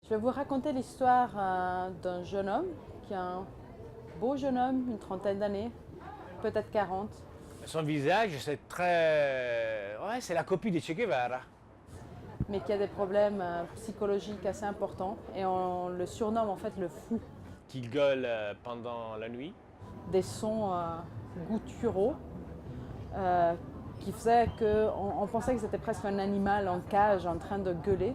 Je vais vous raconter l'histoire d'un jeune homme qui est un beau jeune homme, une trentaine d'années, peut-être 40, Son visage, c'est très... Ouais, c'est la copie de Che Guevara. mais qui a des problèmes psychologiques assez importants et on le surnomme en fait le fou. Qui gueule pendant la nuit. Des sons gutturaux euh, qui faisaient qu'on pensait que c'était presque un animal en cage en train de gueuler.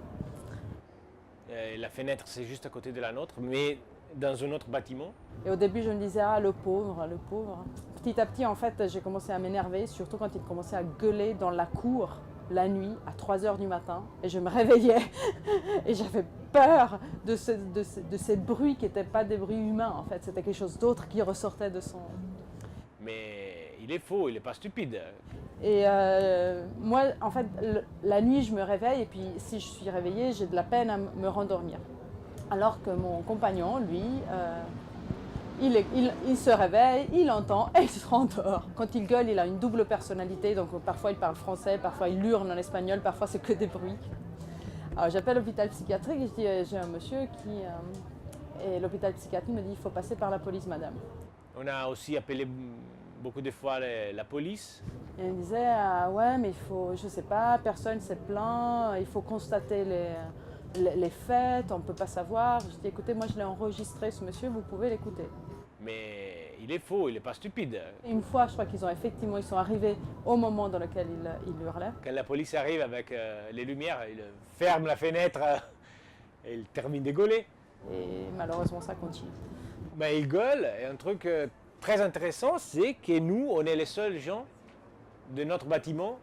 La fenêtre, c'est juste à côté de la nôtre, mais dans un autre bâtiment. Et au début, je me disais, ah, le pauvre, le pauvre. Petit à petit, en fait, j'ai commencé à m'énerver, surtout quand il commençait à gueuler dans la cour la nuit à 3 heures du matin. Et je me réveillais et j'avais peur de ces bruits qui n'étaient pas des bruits humains, en fait. C'était quelque chose d'autre qui ressortait de son... Mais il est faux, il n'est pas stupide. Et moi, en fait, la nuit, je me réveille et puis si je suis réveillée, j'ai de la peine à me rendormir. Alors que mon compagnon, lui, il se réveille, il entend et il se rendort. Quand il gueule, il a une double personnalité, donc parfois il parle français, parfois il hurle en espagnol, parfois c'est que des bruits. Alors j'appelle l'hôpital psychiatrique et je dis j'ai un monsieur qui... et l'hôpital psychiatrique me dit il faut passer par la police, madame. On a aussi appelé beaucoup de fois la police. Et il me disait ouais mais il faut, je sais pas, personne s'est plaint, il faut constater les faits, on ne peut pas savoir. Je dis écoutez, moi je l'ai enregistré ce monsieur, vous pouvez l'écouter. Mais il est faux, il n'est pas stupide. Une fois, je crois qu'ils ont effectivement, ils sont arrivés au moment dans lequel il hurlait. Quand la police arrive avec les lumières, il ferme la fenêtre et il termine de gueuler. Et malheureusement, ça continue. Mais il gueule, et un truc très intéressant, c'est que nous, on est les seuls gens de notre bâtiment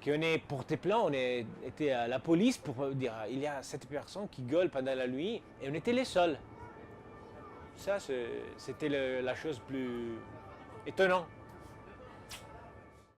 qui on est porté plainte, on était à la police pour dire il y a cette personne qui gueule pendant la nuit, et on était les seuls. Ça, c'était la chose plus étonnante.